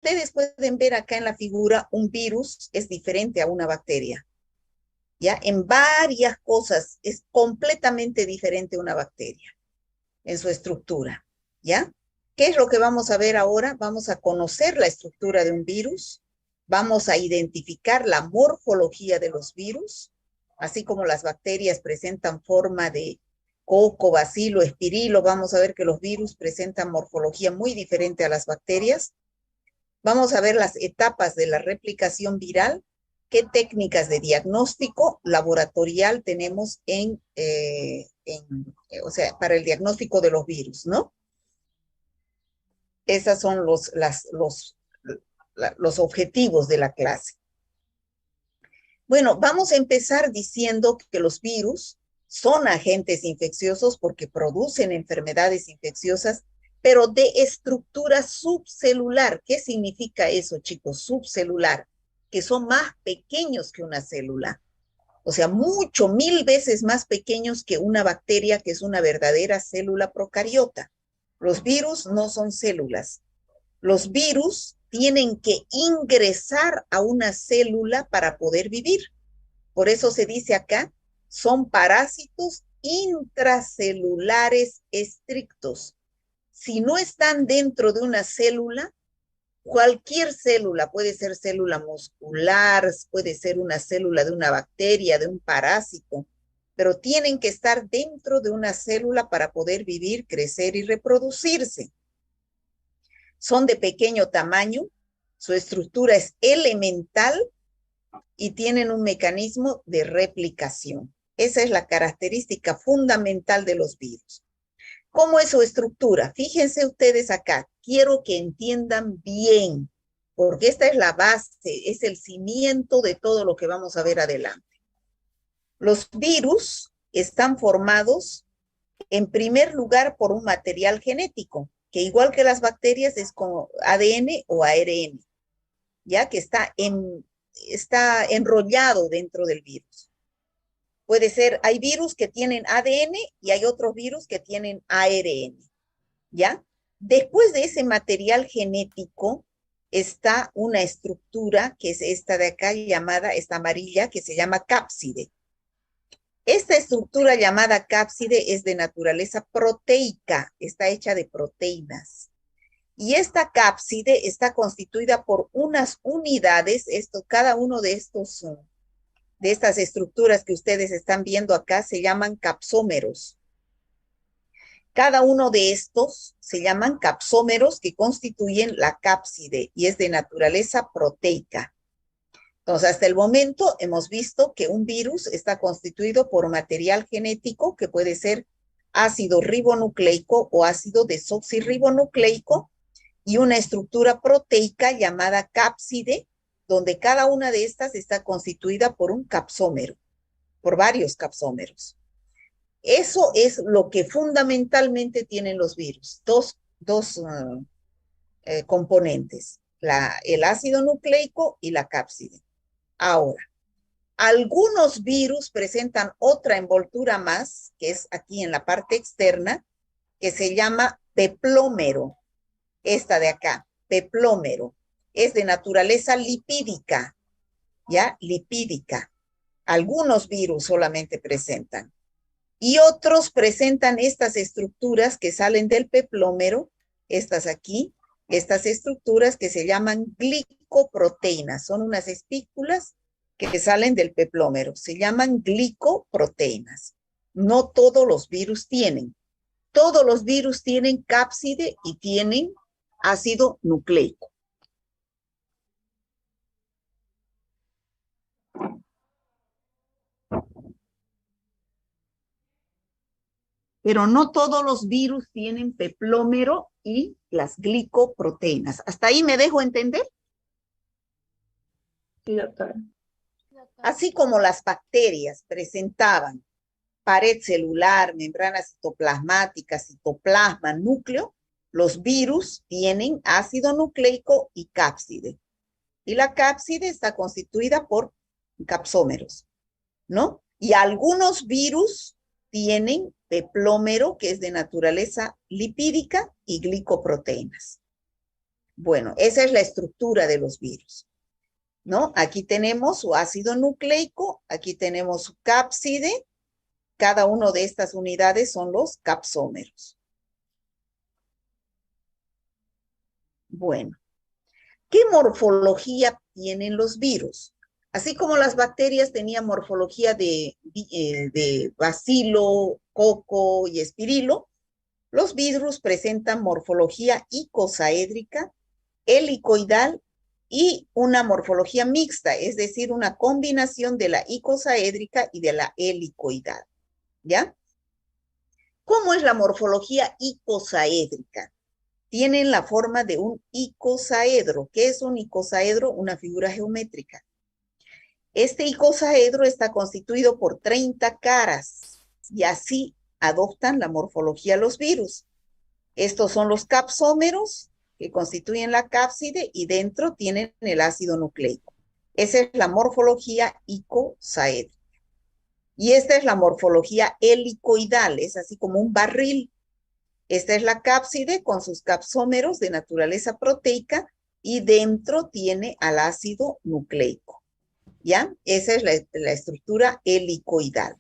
Ustedes pueden ver acá en la figura, un virus es diferente a una bacteria. ¿Ya? En varias cosas es completamente diferente a una bacteria en su estructura. ¿Ya? ¿Qué es lo que vamos a ver ahora? Vamos a conocer la estructura de un virus, vamos a identificar la morfología de los virus, así como las bacterias presentan forma de coco, bacilo, espirilo, vamos a ver que los virus presentan morfología muy diferente a las bacterias. Vamos a ver las etapas de la replicación viral, qué técnicas de diagnóstico laboratorial tenemos o sea, para el diagnóstico de los virus, ¿no? Esos son los objetivos de la clase. Bueno, vamos a empezar diciendo que los virus son agentes infecciosos porque producen enfermedades infecciosas, pero de estructura subcelular. ¿Qué significa eso, chicos? Subcelular, que son más pequeños que una célula. O sea, mucho, 1000 veces más pequeños que una bacteria, que es una verdadera célula procariota. Los virus no son células. Los virus tienen que ingresar a una célula para poder vivir. Por eso se dice acá, son parásitos intracelulares estrictos. Si no están dentro de una célula, cualquier célula, puede ser célula muscular, puede ser una célula de una bacteria, de un parásito, pero tienen que estar dentro de una célula para poder vivir, crecer y reproducirse. Son de pequeño tamaño, su estructura es elemental y tienen un mecanismo de replicación. Esa es la característica fundamental de los virus. ¿Cómo es su estructura? Fíjense ustedes acá, quiero que entiendan bien, porque esta es la base, es el cimiento de todo lo que vamos a ver adelante. Los virus están formados en primer lugar por un material genético, que igual que las bacterias es como ADN o ARN, ya que está enrollado dentro del virus. Puede ser, hay virus que tienen ADN y hay otros virus que tienen ARN, ¿ya? Después de ese material genético está una estructura que es esta de acá llamada, esta amarilla, que se llama cápside. Esta estructura llamada cápside es de naturaleza proteica, está hecha de proteínas. Y esta cápside está constituida por unas unidades, cada uno de estas estructuras que ustedes están viendo acá se llaman capsómeros. Cada uno de estos se llaman capsómeros que constituyen la cápside y es de naturaleza proteica. Entonces, hasta el momento hemos visto que un virus está constituido por material genético que puede ser ácido ribonucleico o ácido desoxirribonucleico y una estructura proteica llamada cápside, donde cada una de estas está constituida por un capsómero, por varios capsómeros. Eso es lo que fundamentalmente tienen los virus, dos componentes, el ácido nucleico y la cápside. Ahora, algunos virus presentan otra envoltura más, que es aquí en la parte externa, que se llama peplómero. Esta de acá, peplómero, es de naturaleza lipídica, ¿ya? Lipídica. Algunos virus solamente presentan. Y otros presentan estas estructuras que salen del peplómero, estas aquí, estas estructuras que se llaman glicoproteínas. Son unas espículas que salen del peplómero. Se llaman glicoproteínas. No todos los virus tienen. Todos los virus tienen cápside y tienen ácido nucleico. Pero no todos los virus tienen peplómero y las glicoproteínas. ¿Hasta ahí me dejo entender? Sí, doctora. Así como las bacterias presentaban pared celular, membrana citoplasmática, citoplasma, núcleo, los virus tienen ácido nucleico y cápside. Y la cápside está constituida por capsómeros, ¿no? Y algunos virus tienen peplómero, que es de naturaleza lipídica, y glicoproteínas. Bueno, esa es la estructura de los virus, ¿no? Aquí tenemos su ácido nucleico, aquí tenemos su cápside, cada una de estas unidades son los capsómeros. Bueno, ¿qué morfología tienen los virus? Así como las bacterias tenían morfología de bacilo, coco y espirilo, los virus presentan morfología icosaédrica, helicoidal y una morfología mixta, es decir, una combinación de la icosaédrica y de la helicoidal, ¿ya? ¿Cómo es la morfología icosaédrica? Tienen la forma de un icosaedro. ¿Qué es un icosaedro? Una figura geométrica. Este icosaedro está constituido por 30 caras y así adoptan la morfología los virus. Estos son los capsómeros que constituyen la cápside y dentro tienen el ácido nucleico. Esa es la morfología icosaédrica. Y esta es la morfología helicoidal, es así como un barril. Esta es la cápside con sus capsómeros de naturaleza proteica y dentro tiene al ácido nucleico. ¿Ya? Esa es la estructura helicoidal.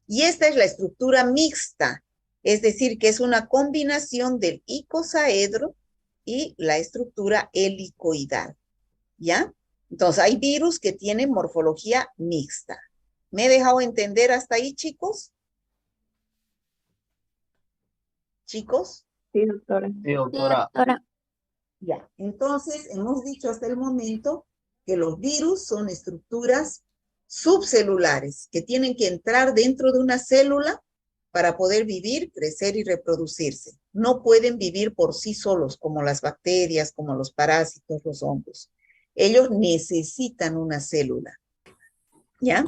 Y esta es la estructura mixta, es decir, que es una combinación del icosaedro y la estructura helicoidal. ¿Ya? Entonces, hay virus que tienen morfología mixta. ¿Me he dejado entender hasta ahí, chicos? ¿Chicos? Sí, doctora. Sí, doctora. Ya. Entonces, hemos dicho hasta el momento que los virus son estructuras subcelulares que tienen que entrar dentro de una célula para poder vivir, crecer y reproducirse. No pueden vivir por sí solos como las bacterias, como los parásitos, los hongos. Ellos necesitan una célula. ¿Ya?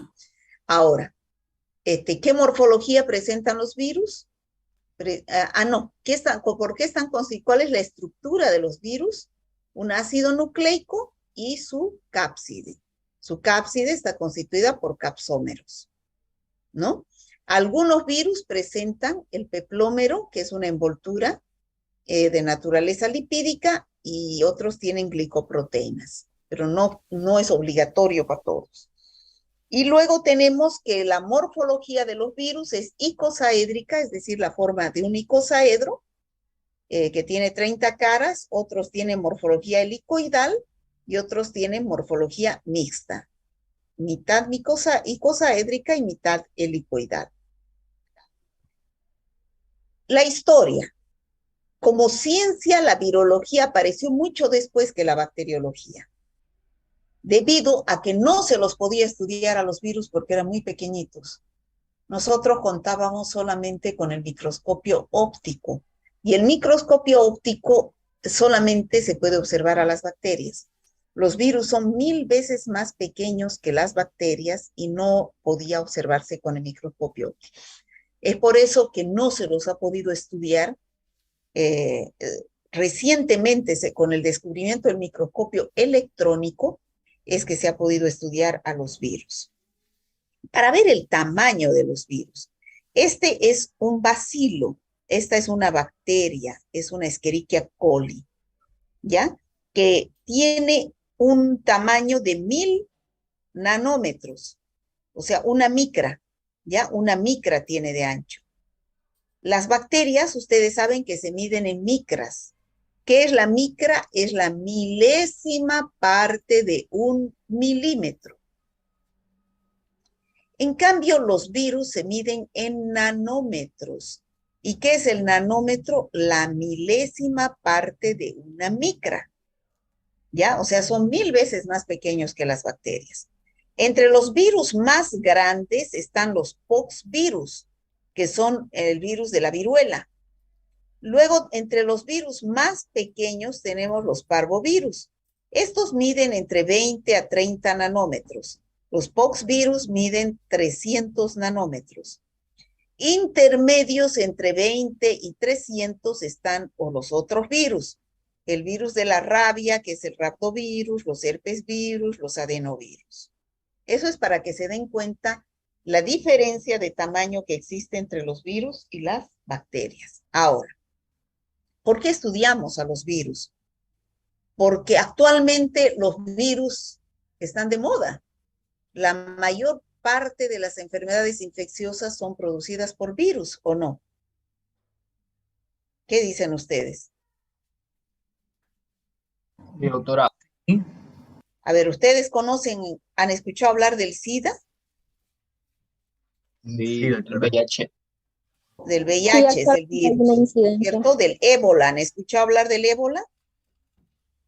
Ahora, ¿qué morfología presentan los virus? No, ¿cuál es la estructura de los virus? Un ácido nucleico y su cápside. Su cápside está constituida por capsómeros, ¿no? Algunos virus presentan el peplómero, que es una envoltura de naturaleza lipídica, y otros tienen glicoproteínas, pero no es obligatorio para todos. Y luego tenemos que la morfología de los virus es icosaédrica, es decir, la forma de un icosaedro, que tiene 30 caras, otros tienen morfología helicoidal y otros tienen morfología mixta, mitad icosaédrica y mitad helicoidal. La historia. Como ciencia, la virología apareció mucho después que la bacteriología, debido a que no se los podía estudiar a los virus porque eran muy pequeñitos. Nosotros contábamos solamente con el microscopio óptico, y el microscopio óptico solamente se puede observar a las bacterias. Los virus son 1000 veces más pequeños que las bacterias y no podía observarse con el microscopio óptico. Es por eso que no se los ha podido estudiar. Recientemente, con el descubrimiento del microscopio electrónico, es que se ha podido estudiar a los virus. Para ver el tamaño de los virus, este es un bacilo, esta es una bacteria, es una Escherichia coli, ¿ya? Que tiene un tamaño de 1000 nanómetros, o sea, una micra, ¿ya? Una micra tiene de ancho. Las bacterias, ustedes saben que se miden en micras. ¿Qué es la micra? Es la milésima parte de 1 milímetro. En cambio, los virus se miden en nanómetros. ¿Y qué es el nanómetro? La milésima parte de una micra. ¿Ya? O sea, son 1000 veces más pequeños que las bacterias. Entre los virus más grandes están los poxvirus, que son el virus de la viruela. Luego, entre los virus más pequeños tenemos los parvovirus. Estos miden entre 20 a 30 nanómetros. Los poxvirus miden 300 nanómetros. Intermedios entre 20 y 300 están los otros virus. El virus de la rabia, que es el raptovirus, los herpesvirus, los adenovirus. Eso es para que se den cuenta la diferencia de tamaño que existe entre los virus y las bacterias. Ahora, ¿por qué estudiamos a los virus? porque actualmente los virus están de moda. La mayor parte de las enfermedades infecciosas son producidas por virus, ¿o no? ¿Qué dicen ustedes? Sí, doctora. Sí, A ver, ¿ustedes conocen, han escuchado hablar del SIDA, sí, del VIH. del Sí, VIH, es el actualmente hay una virus, incidencia. ¿cierto? Del ébola, ¿han escuchado hablar del ébola?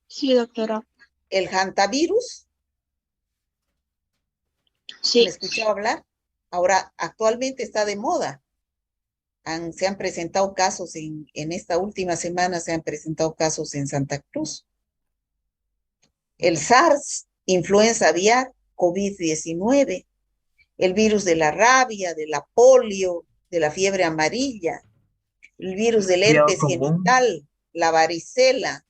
Sí, doctora. El hantavirus, ¿han Sí. escuchado hablar? Ahora, actualmente está de moda. Se han presentado casos en esta última semana, se han presentado casos en Santa Cruz. El SARS, influenza aviar, COVID-19, el virus de la rabia, de la polio, de la fiebre amarilla, el virus del Resfriado herpes común. genital, la varicela,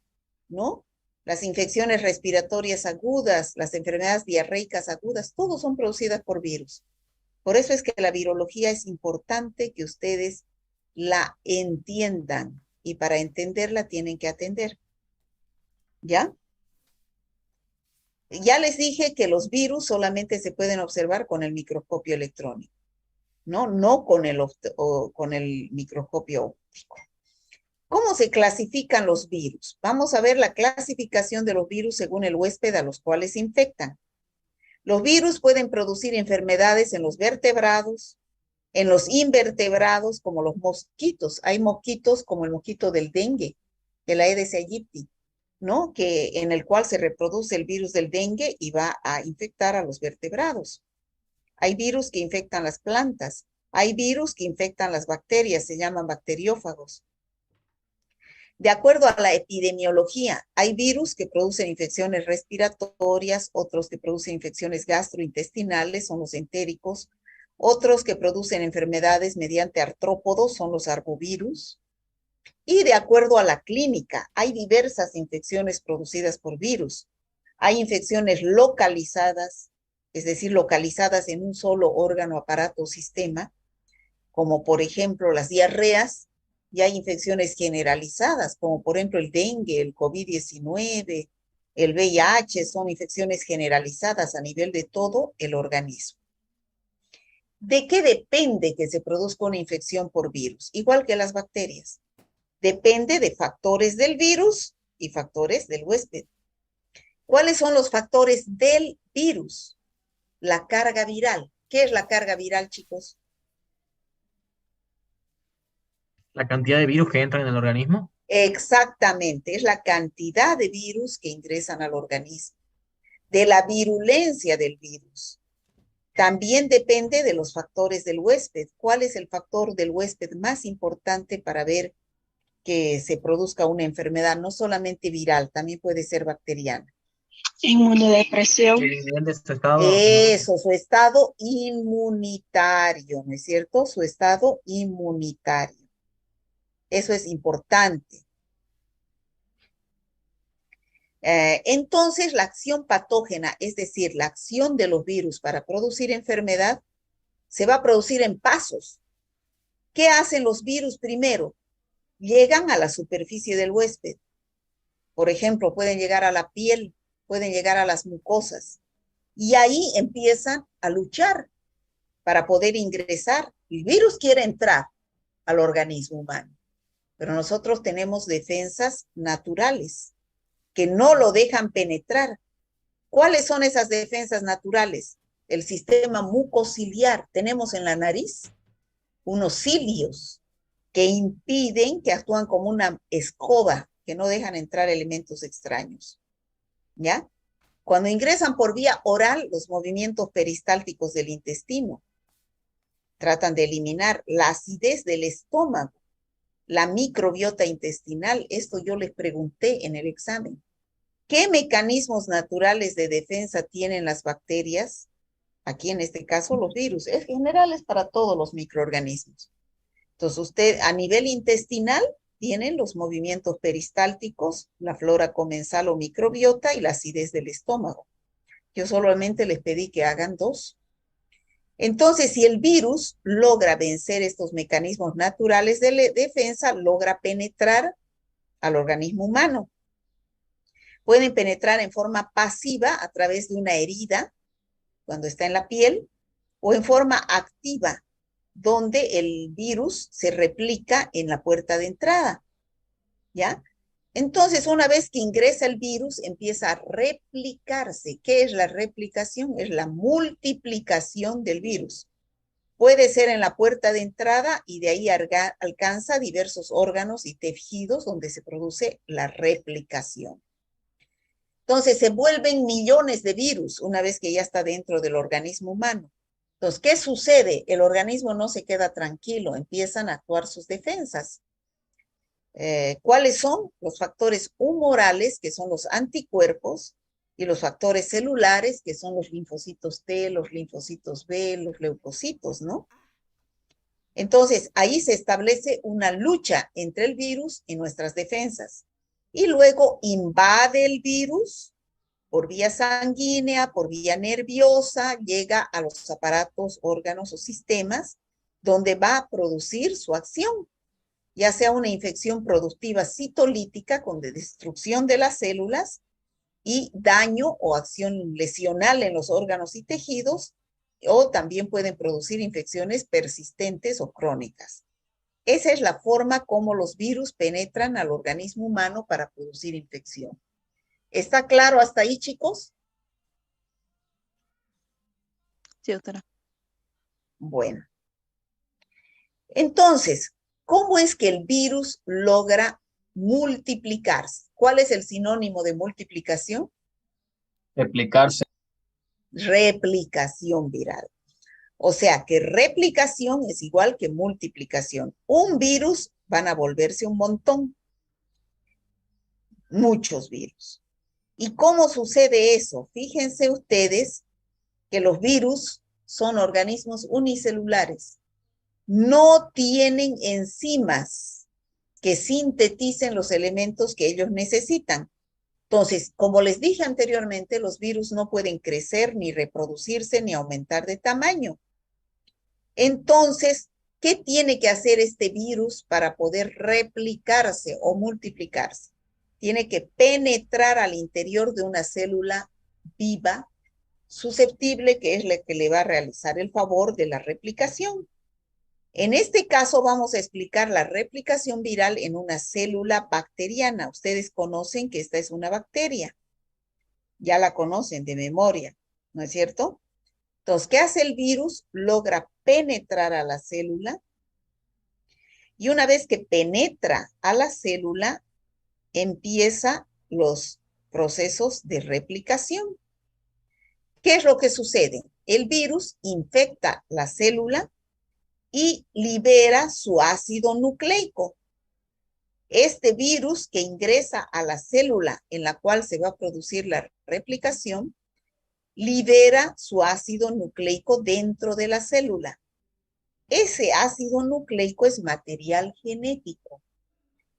¿no? Las infecciones respiratorias agudas, las enfermedades diarreicas agudas, todos son producidas por virus. Por eso es que la virología es importante que ustedes la entiendan y para entenderla tienen que atender. ¿Ya? Ya les dije que los virus solamente se pueden observar con el microscopio electrónico, ¿no? No con el microscopio óptico. ¿Cómo se clasifican los virus? Vamos a ver la clasificación de los virus según el huésped a los cuales infectan. Los virus pueden producir enfermedades en los vertebrados, en los invertebrados, como los mosquitos. Hay mosquitos como el mosquito del dengue, el Aedes aegypti, ¿no? En el cual se reproduce el virus del dengue y va a infectar a los vertebrados. Hay virus que infectan las plantas. Hay virus que infectan las bacterias, se llaman bacteriófagos. De acuerdo a la epidemiología, hay virus que producen infecciones respiratorias, otros que producen infecciones gastrointestinales, son los entéricos, otros que producen enfermedades mediante artrópodos, son los arbovirus. Y de acuerdo a la clínica, hay diversas infecciones producidas por virus. Hay infecciones localizadas, es decir, localizadas en un solo órgano, aparato o sistema, como por ejemplo las diarreas, y hay infecciones generalizadas, como por ejemplo el dengue, el COVID-19, el VIH, son infecciones generalizadas a nivel de todo el organismo. ¿De qué depende que se produzca una infección por virus? Igual que las bacterias. Depende de factores del virus y factores del huésped. ¿Cuáles son los factores del virus? La carga viral. ¿Qué es la carga viral, chicos? La cantidad de virus que entran en el organismo. Exactamente, es la cantidad de virus que ingresan al organismo, de la virulencia del virus. También depende de los factores del huésped. ¿Cuál es el factor del huésped más importante para ver que se produzca una enfermedad, no solamente viral, también puede ser bacteriana? Inmunodepresión. El nivel de su estado inmune. Eso, su estado inmunitario, ¿no es cierto? Su estado inmunitario. Eso es importante. Entonces, la acción patógena, es decir, la acción de los virus para producir enfermedad, se va a producir en pasos. ¿Qué hacen los virus primero? Llegan a la superficie del huésped. Por ejemplo, pueden llegar a la piel, pueden llegar a las mucosas. Y ahí empiezan a luchar para poder ingresar. El virus quiere entrar al organismo humano, pero nosotros tenemos defensas naturales que no lo dejan penetrar. ¿Cuáles son esas defensas naturales? El sistema mucociliar. Tenemos en la nariz unos cilios que impiden, que actúan como una escoba, que no dejan entrar elementos extraños. ¿Ya? Cuando ingresan por vía oral, los movimientos peristálticos del intestino tratan de eliminar la acidez del estómago, la microbiota intestinal. Esto yo les pregunté en el examen. ¿Qué mecanismos naturales de defensa tienen las bacterias? Aquí en este caso los virus. En general es para todos los microorganismos. Entonces usted a nivel intestinal tienen los movimientos peristálticos, la flora comensal o microbiota y la acidez del estómago. Yo solamente les pedí que hagan dos. Entonces, si el virus logra vencer estos mecanismos naturales de defensa, logra penetrar al organismo humano. Pueden penetrar en forma pasiva a través de una herida, cuando está en la piel, o en forma activa, donde el virus se replica en la puerta de entrada, ¿ya? Entonces, una vez que ingresa el virus, empieza a replicarse. ¿Qué es la replicación? Es la multiplicación del virus. Puede ser en la puerta de entrada y de ahí alcanza diversos órganos y tejidos donde se produce la replicación. Entonces, se vuelven millones de virus una vez que ya está dentro del organismo humano. Entonces, ¿qué sucede? El organismo no se queda tranquilo, empiezan a actuar sus defensas. ¿Cuáles son? Los factores humorales, que son los anticuerpos, y los factores celulares, que son los linfocitos T, los linfocitos B, los leucocitos, ¿no? Entonces, ahí se establece una lucha entre el virus y nuestras defensas. Y luego invade el virus por vía sanguínea, por vía nerviosa, llega a los aparatos, órganos o sistemas, donde va a producir su acción, ya sea una infección productiva citolítica con destrucción de las células y daño o acción lesional en los órganos y tejidos, o también pueden producir infecciones persistentes o crónicas. Esa es la forma como los virus penetran al organismo humano para producir infección. ¿Está claro hasta ahí, chicos? Sí, doctora. Bueno. Entonces, ¿cómo es que el virus logra multiplicarse? ¿Cuál es el sinónimo de multiplicación? Replicarse. Replicación viral. O sea que replicación es igual que multiplicación. Un virus van a volverse un montón. Muchos virus. ¿Y cómo sucede eso? Fíjense ustedes que los virus son organismos unicelulares. No tienen enzimas que sinteticen los elementos que ellos necesitan. Entonces, como les dije anteriormente, los virus no pueden crecer, ni reproducirse, ni aumentar de tamaño. Entonces, ¿qué tiene que hacer este virus para poder replicarse o multiplicarse? Tiene que penetrar al interior de una célula viva, susceptible, que es la que le va a realizar el favor de la replicación. En este caso vamos a explicar la replicación viral en una célula bacteriana. Ustedes conocen que esta es una bacteria. Ya la conocen de memoria, ¿no es cierto? Entonces, ¿qué hace el virus? Logra penetrar a la célula y una vez que penetra a la célula, empieza los procesos de replicación. ¿Qué es lo que sucede? El virus infecta la célula y libera su ácido nucleico. Este virus que ingresa a la célula en la cual se va a producir la replicación, libera su ácido nucleico dentro de la célula. Ese ácido nucleico es material genético.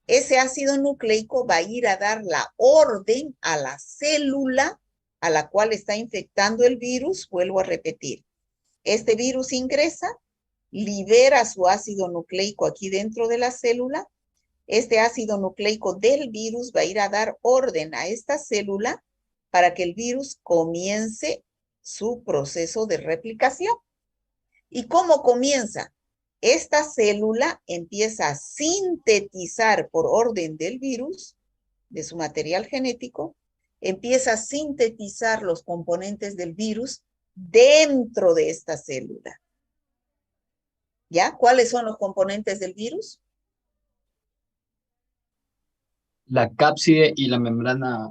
Ese ácido nucleico va a ir a dar la orden a la célula a la cual está infectando el virus. Vuelvo a repetir. Este virus ingresa, libera su ácido nucleico aquí dentro de la célula. Este ácido nucleico del virus va a ir a dar orden a esta célula para que el virus comience su proceso de replicación. ¿Y cómo comienza? Esta célula empieza a sintetizar por orden del virus, de su material genético, empieza a sintetizar los componentes del virus dentro de esta célula. ¿Ya? ¿Cuáles son los componentes del virus? La cápside y la membrana.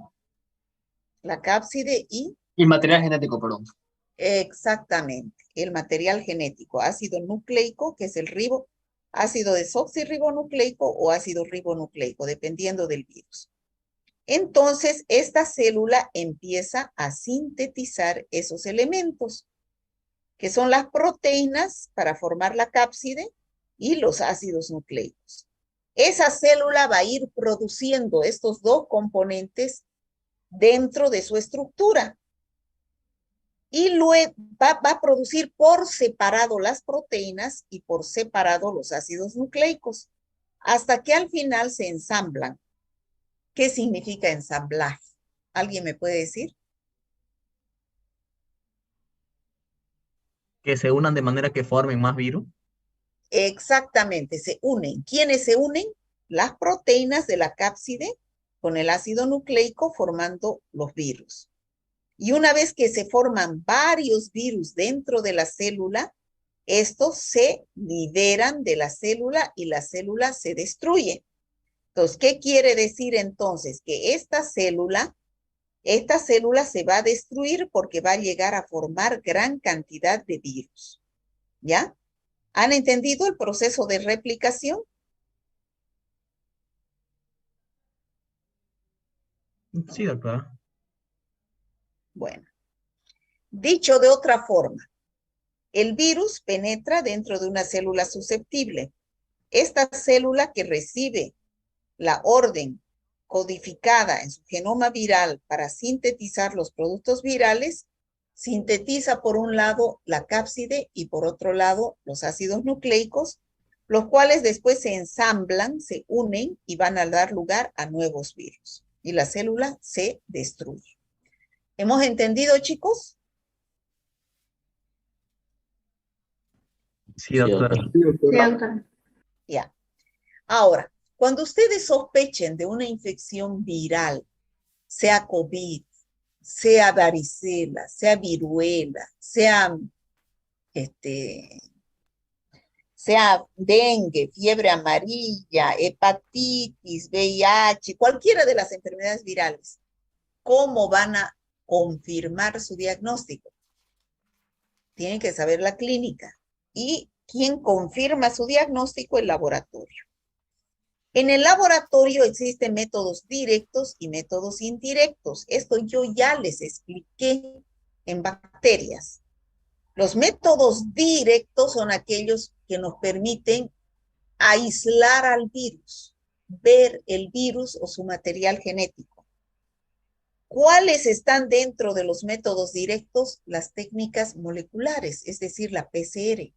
La cápside y... Y material genético, perdón. Exactamente, el material genético, ácido nucleico, que es el ácido desoxirribonucleico o ácido ribonucleico, dependiendo del virus. Entonces, esta célula empieza a sintetizar esos elementos, que son las proteínas para formar la cápside y los ácidos nucleicos. Esa célula va a ir produciendo estos dos componentes dentro de su estructura. Y luego va a producir por separado las proteínas y por separado los ácidos nucleicos, hasta que al final se ensamblan. ¿Qué significa ensamblaje? ¿Alguien me puede decir? Que se unan de manera que formen más virus. Exactamente, se unen. ¿Quiénes se unen? Las proteínas de la cápside con el ácido nucleico formando los virus. Y una vez que se forman varios virus dentro de la célula, estos se liberan de la célula y la célula se destruye. Entonces, ¿qué quiere decir entonces? Que esta célula se va a destruir porque va a llegar a formar gran cantidad de virus. ¿Ya? ¿Han entendido el proceso de replicación? Sí, doctora. Bueno, dicho de otra forma, el virus penetra dentro de una célula susceptible. Esta célula que recibe la orden codificada en su genoma viral para sintetizar los productos virales, sintetiza por un lado la cápside y por otro lado los ácidos nucleicos, los cuales después se ensamblan, se unen y van a dar lugar a nuevos virus. Y la célula se destruye. ¿Hemos entendido, chicos? Sí, doctora. Sí, doctora. Ya. Ahora, cuando ustedes sospechen de una infección viral, sea COVID, sea varicela, sea viruela, sea dengue, fiebre amarilla, hepatitis, VIH, cualquiera de las enfermedades virales, ¿cómo van a confirmar su diagnóstico? Tienen que saber la clínica. ¿Y quién confirma su diagnóstico? El laboratorio. En el laboratorio existen métodos directos y métodos indirectos. Esto yo ya les expliqué en bacterias. Los métodos directos son aquellos que nos permiten aislar al virus, ver el virus o su material genético. ¿Cuáles están dentro de los métodos directos? Las técnicas moleculares, es decir, la PCR.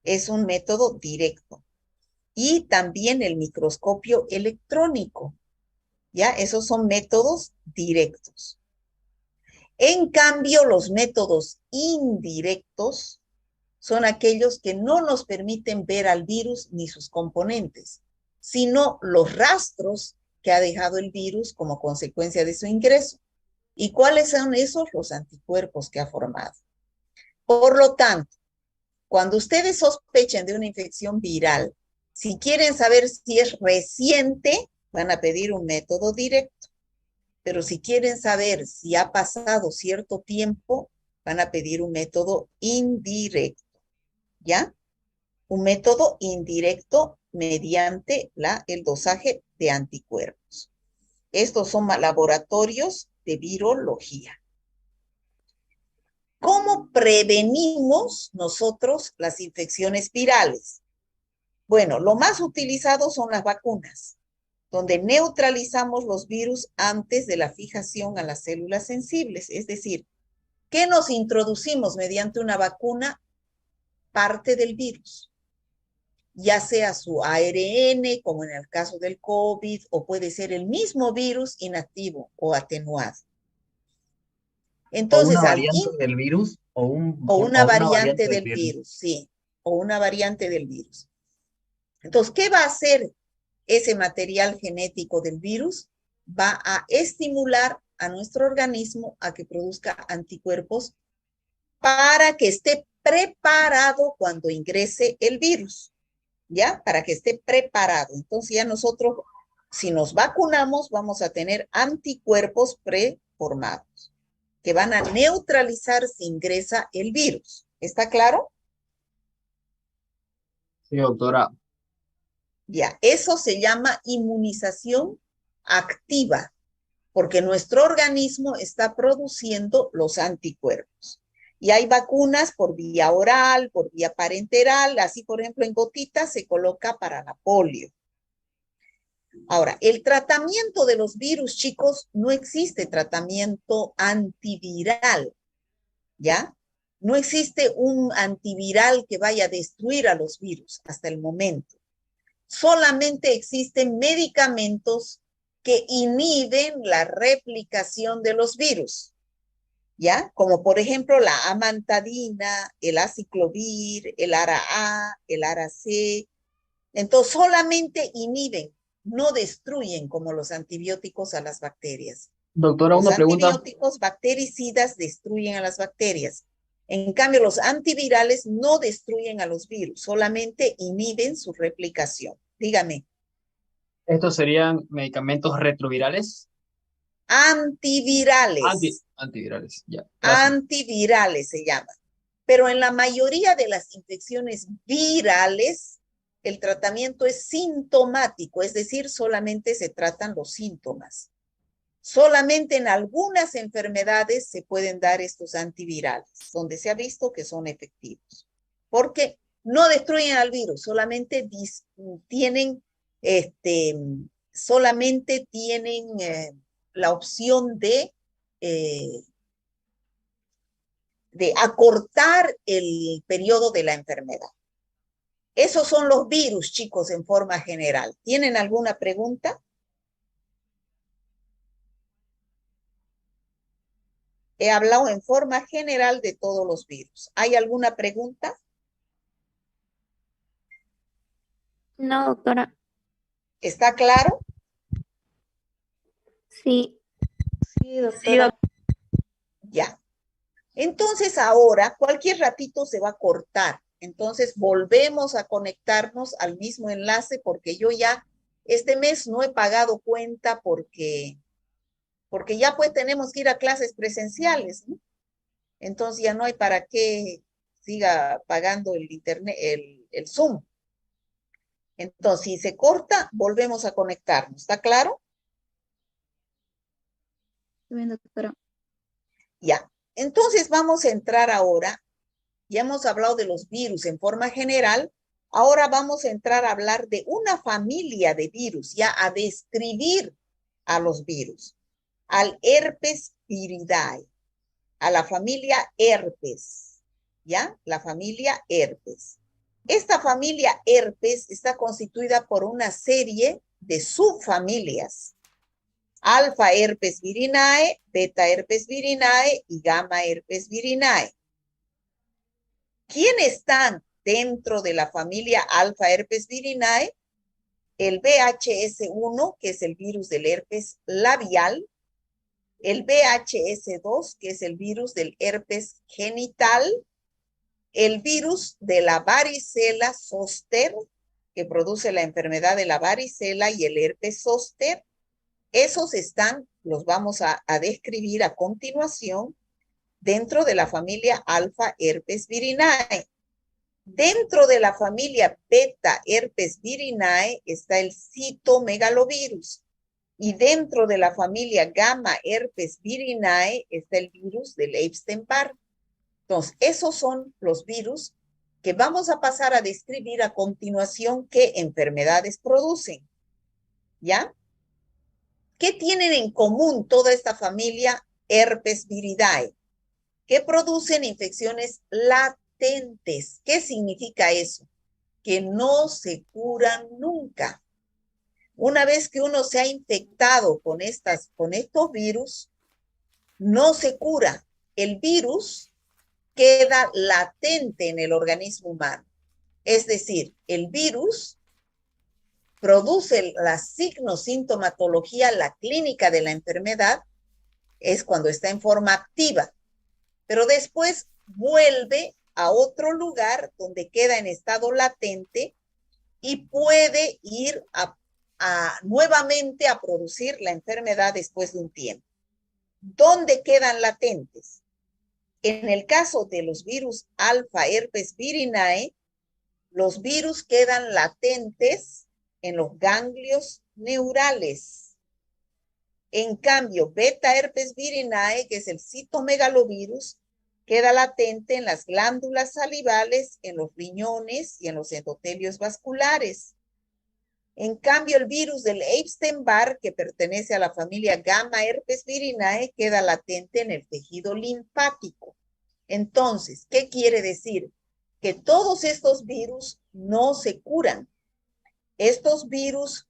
Es un método directo. Y también el microscopio electrónico. ¿Ya? Esos son métodos directos. En cambio, los métodos indirectos son aquellos que no nos permiten ver al virus ni sus componentes, sino los rastros que ha dejado el virus como consecuencia de su ingreso. ¿Y cuáles son esos? Los anticuerpos que ha formado. Por lo tanto, cuando ustedes sospechen de una infección viral, si quieren saber si es reciente, van a pedir un método directo. Pero si quieren saber si ha pasado cierto tiempo, van a pedir un método indirecto. ¿Ya? Un método indirecto mediante el dosaje de anticuerpos. Estos son laboratorios de virología. ¿Cómo prevenimos nosotros las infecciones virales? Bueno, lo más utilizado son las vacunas, donde neutralizamos los virus antes de la fijación a las células sensibles. Es decir, ¿qué nos introducimos mediante una vacuna? Parte del virus, ya sea su ARN, como en el caso del COVID, o puede ser el mismo virus inactivo o atenuado. Entonces, o una variante del virus o una variante del virus, sí, o una variante del virus. Entonces, ¿qué va a hacer ese material genético del virus? Va a estimular a nuestro organismo a que produzca anticuerpos para que esté preparado cuando ingrese el virus, ¿ya? Para que esté preparado. Entonces ya nosotros, si nos vacunamos, vamos a tener anticuerpos preformados que van a neutralizar si ingresa el virus. ¿Está claro? Sí, doctora. Ya, eso se llama inmunización activa, porque nuestro organismo está produciendo los anticuerpos. Y hay vacunas por vía oral, por vía parenteral, así por ejemplo en gotitas se coloca para la polio. Ahora, el tratamiento de los virus, chicos, no existe tratamiento antiviral, ¿ya? No existe un antiviral que vaya a destruir a los virus hasta el momento. Solamente existen medicamentos que inhiben la replicación de los virus, ¿ya? Como por ejemplo la amantadina, el aciclovir, el ARA-A, el ARA-C. Entonces solamente inhiben, no destruyen como los antibióticos a las bacterias. Doctora, Los una pregunta. antibióticos bactericidas destruyen a las bacterias. En cambio, los antivirales no destruyen a los virus, solamente inhiben su replicación. Dígame. ¿Estos serían medicamentos retrovirales? Antivirales. Antivirales, ya. Gracias. Antivirales se llaman. Pero en la mayoría de las infecciones virales, el tratamiento es sintomático, es decir, solamente se tratan los síntomas. Solamente en algunas enfermedades se pueden dar estos antivirales, donde se ha visto que son efectivos. Porque no destruyen al virus, solamente tienen, la opción de acortar el periodo de la enfermedad. Esos son los virus, chicos, en forma general. ¿Tienen alguna pregunta? He hablado en forma general de todos los virus. ¿Hay alguna pregunta? No, doctora. ¿Está claro? Sí. Sí, doctora. Ya. Entonces ahora, cualquier ratito se va a cortar. Entonces volvemos a conectarnos al mismo enlace porque yo ya este mes no he pagado cuenta porque ya pues tenemos que ir a clases presenciales, ¿no? Entonces ya no hay para qué siga pagando el internet, el Zoom. Entonces, si se corta, volvemos a conectarnos. ¿Está claro? Bien, doctora. Ya. Entonces vamos a entrar ahora. Ya hemos hablado de los virus en forma general. Ahora vamos a entrar a hablar de una familia de virus, ya a describir a los virus. Al herpes viridae, a la familia herpes, ¿ya? La familia herpes. Esta familia herpes está constituida por una serie de subfamilias. Alfa herpes virinae, beta herpes virinae y gamma herpes virinae. ¿Quiénes están dentro de la familia alfa herpes virinae? El VHS1, que es el virus del herpes labial, el VHS2, que es el virus del herpes genital, el virus de la varicela zoster, que produce la enfermedad de la varicela, y el herpes zóster. Esos los vamos a describir a continuación dentro de la familia alfa herpes virinae. Dentro de la familia beta herpes virinae está el citomegalovirus. Y dentro de la familia gamma herpes virinae está el virus del Epstein-Barr. Entonces, esos son los virus que vamos a pasar a describir a continuación qué enfermedades producen. ¿Ya? ¿Qué tienen en común toda esta familia herpes viridae? Que producen infecciones latentes. ¿Qué significa eso? Que no se curan nunca. Una vez que uno se ha infectado con estos virus, no se cura. El virus queda latente en el organismo humano. Es decir, el virus produce la signosintomatología, la clínica de la enfermedad, es cuando está en forma activa, pero después vuelve a otro lugar donde queda en estado latente y puede ir nuevamente a producir la enfermedad después de un tiempo. ¿Dónde quedan latentes? En el caso de los virus alfa herpes virinae, los virus quedan latentes en los ganglios neurales. En cambio, beta herpes virinae, que es el citomegalovirus, queda latente en las glándulas salivales, en los riñones y en los endotelios vasculares. En cambio, el virus del Epstein-Barr, que pertenece a la familia gamma herpes virinae, queda latente en el tejido linfático. Entonces, ¿qué quiere decir? Que todos estos virus no se curan. Estos virus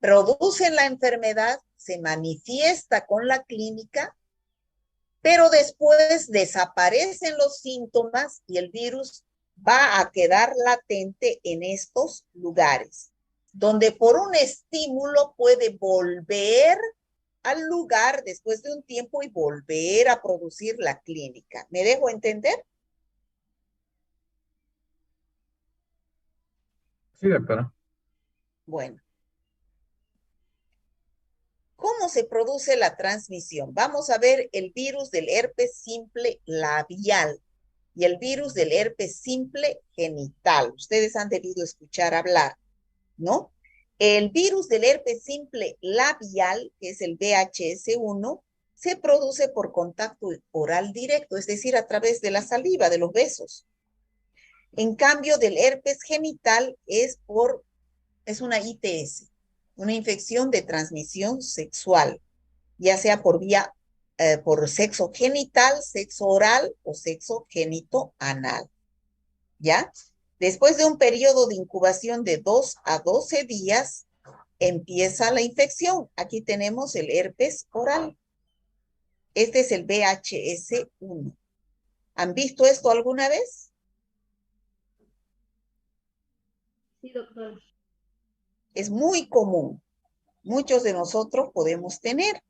producen la enfermedad, se manifiesta con la clínica, pero después desaparecen los síntomas y el virus va a quedar latente en estos lugares, donde por un estímulo puede volver al lugar después de un tiempo y volver a producir la clínica. ¿Me dejo entender? Sí, doctora. Bueno. ¿Cómo se produce la transmisión? Vamos a ver el virus del herpes simple labial y el virus del herpes simple genital. Ustedes han debido escuchar hablar, ¿no? El virus del herpes simple labial, que es el VHS1, se produce por contacto oral directo, es decir, a través de la saliva, de los besos. En cambio, del herpes genital es una ITS, una infección de transmisión sexual, ya sea por por sexo genital, sexo oral o sexo genito-anal, ¿ya? Después de un periodo de incubación de 2 a 12 días, empieza la infección. Aquí tenemos el herpes oral. Este es el VHS1. ¿Han visto esto alguna vez? Sí, doctora. Es muy común. Muchos de nosotros podemos tener,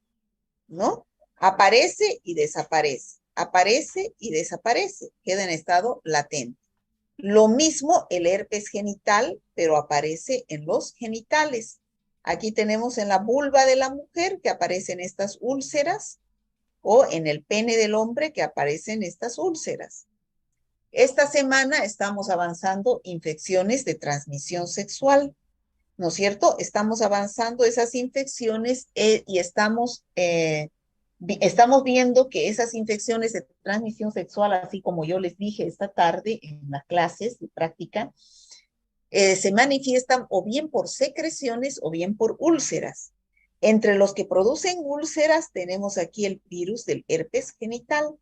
¿no? Aparece y desaparece. Aparece y desaparece. Queda en estado latente. Lo mismo el herpes genital, pero aparece en los genitales. Aquí tenemos en la vulva de la mujer que aparecen estas úlceras o en el pene del hombre que aparecen estas úlceras. Esta semana estamos avanzando infecciones de transmisión sexual, ¿no es cierto? Estamos avanzando esas infecciones y estamos viendo que esas infecciones de transmisión sexual, así como yo les dije esta tarde en las clases de práctica, se manifiestan o bien por secreciones o bien por úlceras. Entre los que producen úlceras tenemos aquí el virus del herpes genital.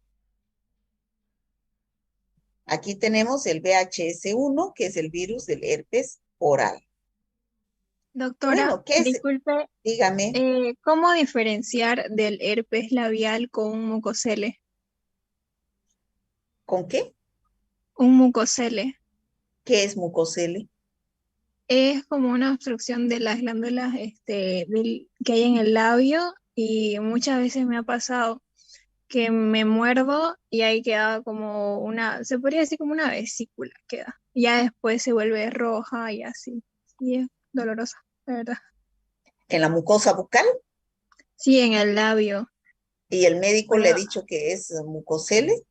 Aquí tenemos el VHS1, que es el virus del herpes oral. Doctora, Bueno, ¿qué es? disculpe, Dígame. ¿cómo diferenciar del herpes labial con un mucosele? ¿Con qué? Un mucosele ¿Qué es mucosele? es como una obstrucción de las glándulas que hay en el labio y muchas veces me ha pasado que me muerdo y ahí queda como se podría decir como una vesícula queda. Ya después se vuelve roja y así. Y es dolorosa, la verdad. ¿En la mucosa bucal? Sí, en el labio. ¿Y el médico le ha Pero dicho que es mucosele?